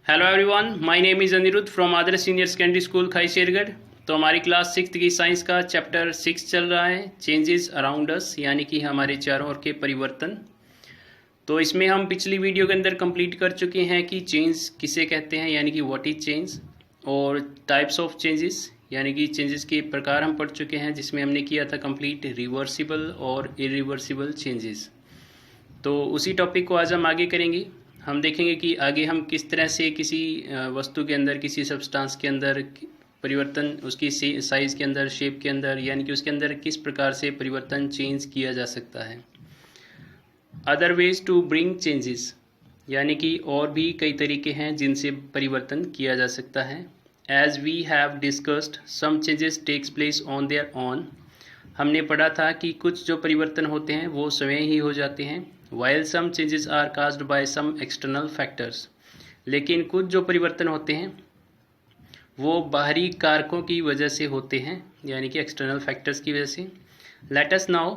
Hello everyone, my name is Aniruddh from Adarsh senior secondary school Khai Shergarh. तो हमारी class 6th की science का चैप्टर 6 चल रहा है, चेंजेस अराउंड अस, यानी कि हमारे चारों ओर के परिवर्तन। तो इसमें हम पिछली वीडियो के अंदर कंप्लीट कर चुके हैं कि चेंज किसे कहते हैं, यानी कि व्हाट इज चेंज, और टाइप्स ऑफ चेंजेस यानी कि चेंजेस के प्रकार हम पढ़ चुके हैं, जिसमें हमने किया था कंप्लीट रिवर्सिबल और इरिवर्सिबल चेंजेस। तो उसी टॉपिक को आज हम आगे करेंगे। हम देखेंगे कि आगे हम किस तरह से किसी वस्तु के अंदर, किसी सब्सटेंस के अंदर परिवर्तन, उसकी साइज के अंदर, शेप के अंदर, यानी कि उसके अंदर किस प्रकार से परिवर्तन चेंज किया जा सकता है। Other ways to bring changes, यानी कि और भी कई तरीके हैं जिनसे परिवर्तन किया जा सकता है। As we have discussed some changes takes place on their own, हमने पढ़ा था कि कुछ जो परिवर्तन होते हैं वो स्वयं ही हो जाते हैं। While some changes are caused by some external factors, लेकिन कुछ जो परिवर्तन होते हैं वो बाहरी कारकों की वजह से होते हैं, यानी कि एक्सटर्नल फैक्टर्स की वजह से। Let us now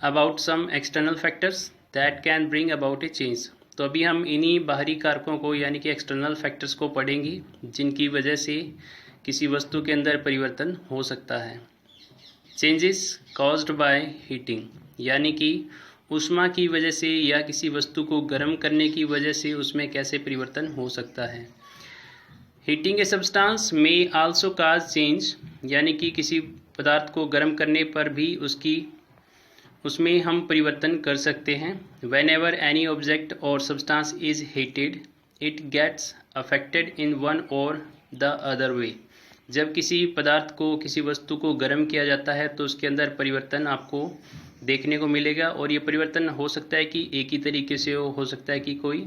about some external factors that can bring about a change. तो अभी हम इन्हीं बाहरी कारकों को, यानी कि एक्सटर्नल फैक्टर्स को पढ़ेंगे, जिनकी वजह से किसी वस्तु के अंदर परिवर्तन हो सकता है। चेंजेस कॉज्ड बाय हीटिंग, यानी कि ऊष्मा की वजह से या किसी वस्तु को गर्म करने की वजह से उसमें कैसे परिवर्तन हो सकता है। हीटिंग ए सब्सटेंस में आल्सो काज चेंज, यानी कि किसी पदार्थ को गर्म करने पर भी उसमें हम परिवर्तन कर सकते हैं। Whenever any object or substance is heated it gets affected in one or the other way, जब किसी पदार्थ को, किसी वस्तु को गर्म किया जाता है तो उसके अंदर परिवर्तन आपको देखने को मिलेगा। और ये परिवर्तन हो सकता है कि एक ही तरीके से हो सकता है कि कोई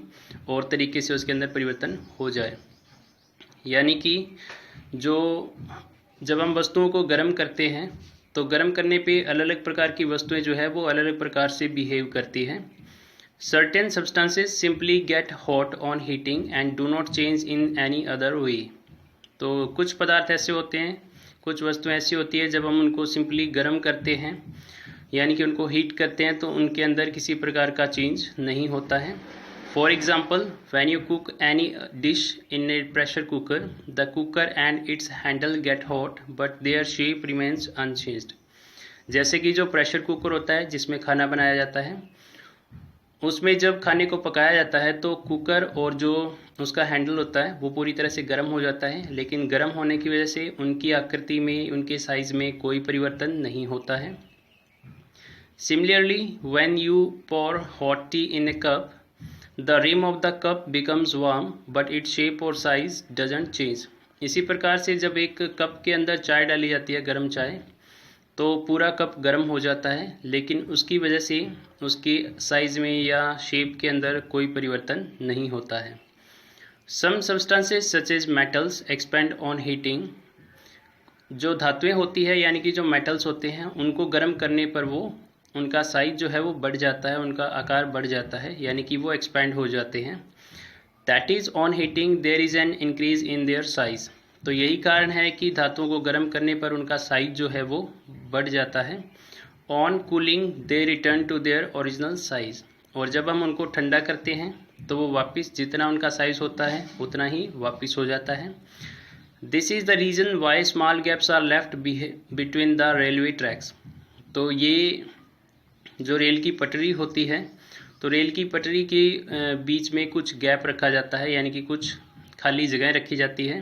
और तरीके से उसके अंदर परिवर्तन हो जाए। यानी कि जब हम वस्तुओं को गर्म करते हैं तो गर्म करने पे अलग अलग प्रकार की वस्तुएं जो है वो अलग अलग प्रकार से बिहेव करती हैं। Certain substances simply get hot on heating and do not change in any other way. तो कुछ पदार्थ ऐसे होते हैं, कुछ वस्तुएं ऐसी होती है, जब हम उनको सिंपली गर्म करते हैं, यानी कि उनको हीट करते हैं, तो उनके अंदर किसी प्रकार का चेंज नहीं होता है। For example, when you cook any dish in A pressure cooker, the cooker and it's handle get hot but their shape remains unchanged. जैसे कि जो प्रेशर कुकर होता है जिसमें खाना बनाया जाता है, उसमें जब खाने को पकाया जाता है तो कुकर और जो उसका हैंडल होता है वो पूरी तरह से गर्म हो जाता है, लेकिन गर्म होने की वजह से उनकी आकृति में, उनके साइज में कोई परिवर्तन नहीं होता है। Similarly, when you pour hot tea in a cup, the rim of the cup becomes warm, but its shape or size doesn't change. इसी प्रकार से जब एक कप के अंदर चाय डाली जाती है, गर्म चाय, तो पूरा कप गर्म हो जाता है, लेकिन उसकी वजह से उसके साइज में या शेप के अंदर कोई परिवर्तन नहीं होता है। Some substances such as metals expand on heating. जो धातुएं होती है, यानी कि जो मेटल्स होते हैं, उनको गर्म करने पर उनका साइज जो है वो बढ़ जाता है, उनका आकार बढ़ जाता है, यानी कि वो एक्सपैंड हो जाते हैं। That is on heating there is an increase in their size. तो यही कारण है कि धातुओं को गर्म करने पर उनका साइज जो है वो बढ़ जाता है। On cooling they return to their original size, और जब हम उनको ठंडा करते हैं तो वो वापस जितना उनका साइज होता है उतना ही वापस हो जाता है। This is the reason why small gaps are left between the railway tracks. तो ये जो रेल की पटरी होती है, तो रेल की पटरी के बीच में कुछ गैप रखा जाता है, यानी कि कुछ खाली जगह रखी जाती है।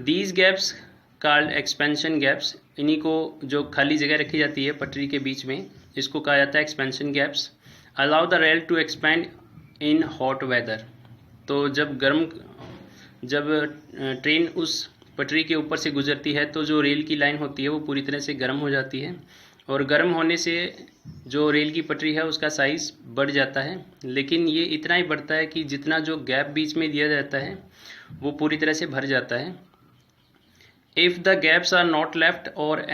These gaps called expansion gaps, इन्हीं को, जो खाली जगह रखी जाती है पटरी के बीच में, इसको कहा जाता है expansion gaps. Allow the rail to expand in hot weather. तो जब ट्रेन उस पटरी के ऊपर से गुजरती है तो जो रेल की लाइन होती है वो पूरी तरह से गर्म हो जाती है, और गर्म होने से जो रेल की पटरी है उसका साइज बढ़ जाता है, लेकिन ये इतना ही बढ़ता है कि जितना जो गैप बीच में दिया जाता है वो पूरी तरह से भर जाता है। If the gaps are not left और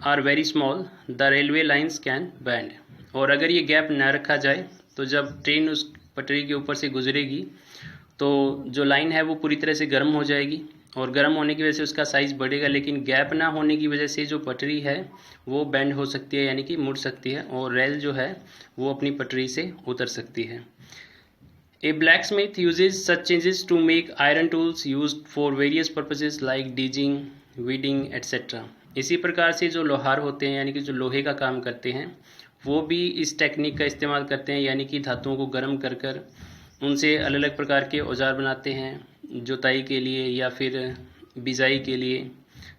are very small the railway lines can bend. और अगर ये गैप ना रखा जाए तो जब ट्रेन उस पटरी के ऊपर से गुजरेगी तो जो लाइन है वो पूरी तरह से गर्म हो जाएगी, और गर्म होने की वजह से उसका साइज़ बढ़ेगा, लेकिन गैप ना होने की वजह से जो पटरी है वो बेंड हो सकती है, यानी कि मुड़ सकती है, और रेल जो है वो अपनी पटरी से उतर सकती है। A blacksmith uses such changes to make iron tools used for various purposes like digging, weeding, etc. इसी प्रकार से जो लोहार होते हैं यानी कि जो लोहे का काम करते हैं वो भी इस टेक्निक का इस्तेमाल करते हैं, यानी कि धातुओं को गर्म कर कर उनसे अलग अलग प्रकार के औजार बनाते हैं जुताई के लिए या फिर बिजाई के लिए.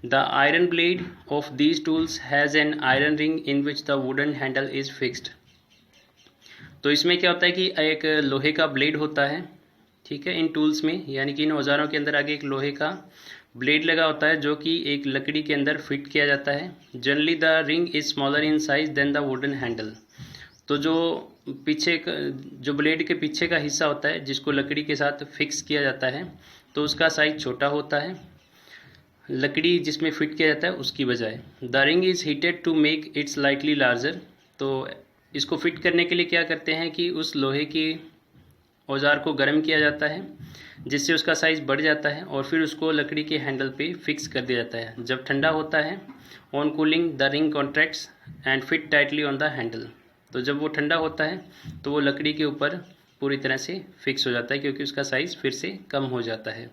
The iron blade of these tools has an iron ring in which the wooden handle is fixed. तो इसमें क्या होता है कि एक लोहे का ब्लेड होता है, ठीक है, इन टूल्स में, यानी कि इन औजारों के अंदर आगे एक लोहे का ब्लेड लगा होता है जो कि एक लकड़ी के अंदर फिट किया जाता है. Generally the ring is smaller in size than the wooden handle. तो जो जो ब्लेड के पीछे का हिस्सा होता है जिसको लकड़ी के साथ फिक्स किया जाता है तो उसका साइज छोटा होता है लकड़ी जिसमें फिट किया जाता है उसकी बजाय. The ring is heated to make it slightly larger. तो इसको फिट करने के लिए क्या करते हैं कि उस लोहे की औजार को गर्म किया जाता है जिससे उसका साइज़ बढ़ जाता है और फिर उसको लकड़ी के हैंडल पे फिक्स कर दिया जाता है. जब ठंडा होता है on cooling the ring contracts and fit tightly on the handle. तो जब वो ठंडा होता है तो वो लकड़ी के ऊपर पूरी तरह से फिक्स हो जाता है क्योंकि उसका साइज़ फिर से कम हो जाता है.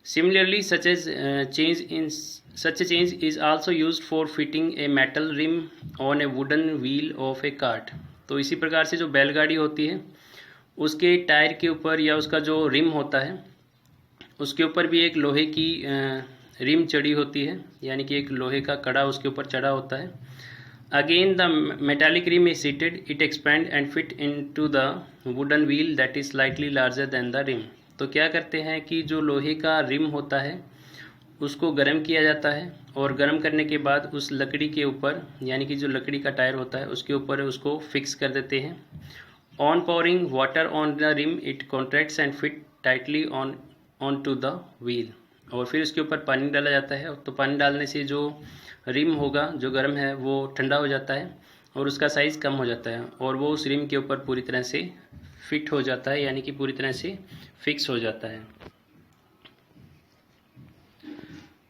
Similarly, such a change is also used for fitting a metal rim on a wooden wheel of a cart. तो इसी प्रकार से जो बैलगाड़ी होती है उसके टायर के ऊपर या उसका जो रिम होता है उसके ऊपर भी एक लोहे की रिम चढ़ी होती है, यानी कि एक लोहे का कड़ा उसके ऊपर चढ़ा होता है. Again the metallic rim is heated, it expand and fit into the wooden wheel that is slightly larger than the rim. तो क्या करते हैं कि जो लोहे का रिम होता है उसको गर्म किया जाता है और गर्म करने के बाद उस लकड़ी के ऊपर, यानी कि जो लकड़ी का टायर होता है उसके ऊपर उसको फिक्स कर देते हैं. On pouring water on the rim it contracts and fit tightly on to the wheel. और फिर उसके ऊपर पानी डाला जाता है तो पानी डालने से जो रिम होगा जो गर्म है वो ठंडा हो जाता है और उसका साइज़ कम हो जाता है और वो उस रिम के ऊपर पूरी तरह से फिट हो जाता है, यानी कि पूरी तरह से फिक्स हो जाता है.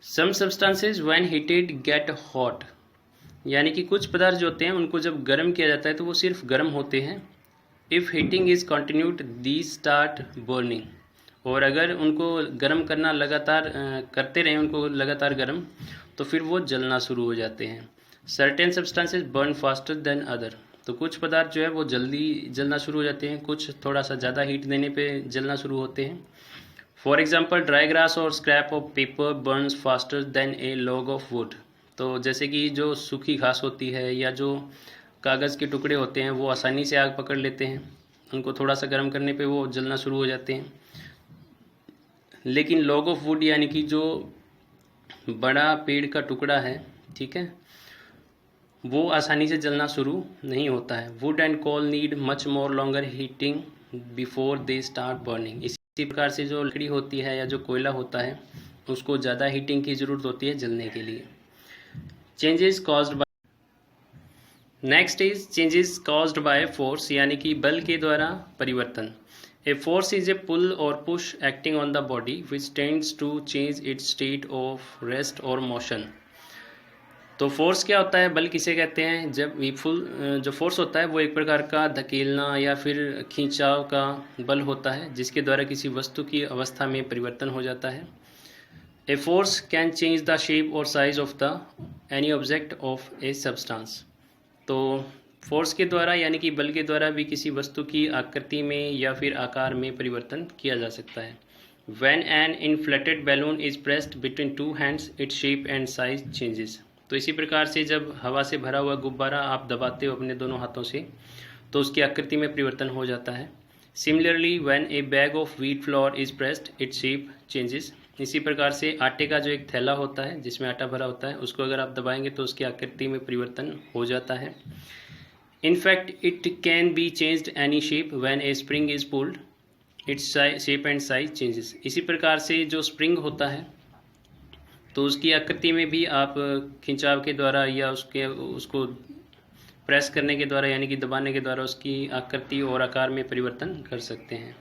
Some substances when heated get hot. यानी कि कुछ पदार्थ जो होते हैं उनको जब गर्म किया जाता है तो वो सिर्फ गर्म होते हैं. If heating is continued these start burning. और अगर उनको गर्म करना लगातार करते रहें उनको लगातार गर्म तो फिर वो जलना शुरू हो जाते हैं. Certain substances burn faster than other. तो कुछ पदार्थ जो है वो जल्दी जलना शुरू हो जाते हैं, कुछ थोड़ा सा ज़्यादा हीट देने पे जलना शुरू होते हैं. फॉर एग्जांपल ड्राई ग्रास और scrap of paper Burns faster than A log of would. तो जैसे कि जो सूखी घास होती है या जो कागज़ के टुकड़े होते हैं वो आसानी से आग पकड़ लेते हैं, उनको थोड़ा सा गर्म करने पे वो जलना शुरू हो जाते हैं. लेकिन लॉग ऑफ वुड यानी कि जो बड़ा पेड़ का टुकड़ा है, ठीक है, वो आसानी से जलना शुरू नहीं होता है. Wood and coal need much more longer heating before they start burning. इसी प्रकार से जो लकड़ी होती है या जो कोयला होता है उसको ज़्यादा हीटिंग की ज़रूरत होती है जलने के लिए. Changes caused by. Next is changes caused by force, यानी कि बल के द्वारा परिवर्तन. A force is a pull or push acting on the body which tends to change its state of rest or motion. तो फोर्स क्या होता है, बल किसे कहते हैं? जब जो फोर्स होता है वो एक प्रकार का धकेलना या फिर खींचाव का बल होता है जिसके द्वारा किसी वस्तु की अवस्था में परिवर्तन हो जाता है. A force can change the shape और size of the any object of a substance. तो फोर्स के द्वारा यानी कि बल के द्वारा भी किसी वस्तु की आकृति में या फिर आकार में परिवर्तन किया जा सकता है. When an inflated balloon is pressed between two hands, its shape and size changes. तो इसी प्रकार से जब हवा से भरा हुआ गुब्बारा आप दबाते हो अपने दोनों हाथों से तो उसकी आकृति में परिवर्तन हो जाता है. Similarly when A bag of wheat flour is pressed its shape changes. इसी प्रकार से आटे का जो एक थैला होता है जिसमें आटा भरा होता है उसको अगर आप दबाएंगे तो उसकी आकृति में परिवर्तन हो जाता है. In fact it can be changed any shape when A spring is pulled its shape and size changes. इसी प्रकार से जो स्प्रिंग होता है तो उसकी आकृति में भी आप खिंचाव के द्वारा या उसको प्रेस करने के द्वारा यानी कि दबाने के द्वारा उसकी आकृति और आकार में परिवर्तन कर सकते हैं.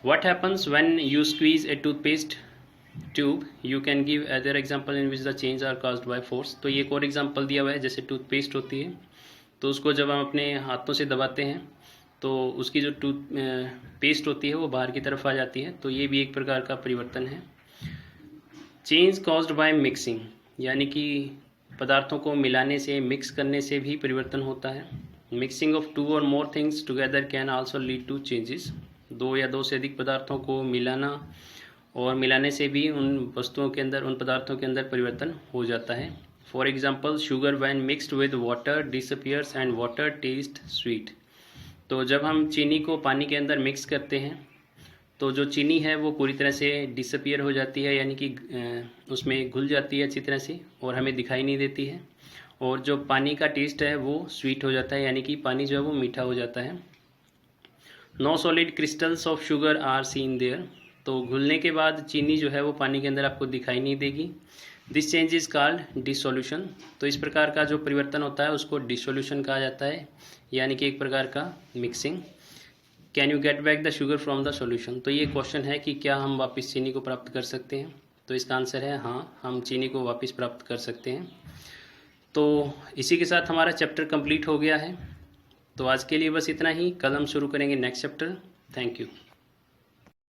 What happens when you squeeze a toothpaste tube. You can give other example in which the change are caused by force. तो ये एक और एग्जांपल दिया हुआ है. जैसे टूथपेस्ट होती है तो उसको जब हम अपने हाथों से दबाते हैं तो उसकी जो पेस्ट होती है वो बाहर की तरफ आ जाती है, तो ये भी एक प्रकार का परिवर्तन है। चेंज कॉज्ड बाय मिक्सिंग, यानी कि पदार्थों को मिलाने से, मिक्स करने से भी परिवर्तन होता है। Mixing of 2 or more things together can also lead to changes. 2 या 2 से अधिक पदार्थों को मिलाना और मिलाने से भी उन वस्तुओं के अंदर, उन पदार्थों के अंदर परिवर्तन हो जाता है। For example, sugar when mixed with water disappears and water test sweet. तो जब हम चीनी को पानी के अंदर मिक्स करते हैं तो जो चीनी है वो पूरी तरह से डिसअपियर हो जाती है, यानी कि उसमें घुल जाती है अच्छी तरह से और हमें दिखाई नहीं देती है। और जो पानी का टेस्ट है वो स्वीट हो जाता है, यानी कि पानी जो है वो मीठा हो जाता है। No solid crystals of sugar are seen there. तो घुलने के बाद चीनी जो है वो पानी के अंदर आपको दिखाई नहीं देगी। This change is called dissolution. तो इस प्रकार का जो परिवर्तन होता है उसको डिसोल्यूशन कहा जाता है, यानी कि एक प्रकार का mixing. Can you get back the sugar from the solution. तो ये क्वेश्चन है कि क्या हम वापस चीनी को प्राप्त कर सकते हैं। तो इसका आंसर है हाँ, हम चीनी को वापस प्राप्त कर सकते हैं। तो इसी के साथ हमारा चैप्टर कंप्लीट हो गया है। तो आज के लिए बस इतना ही। कल हम शुरू करेंगे नेक्स्ट चैप्टर। Thank you.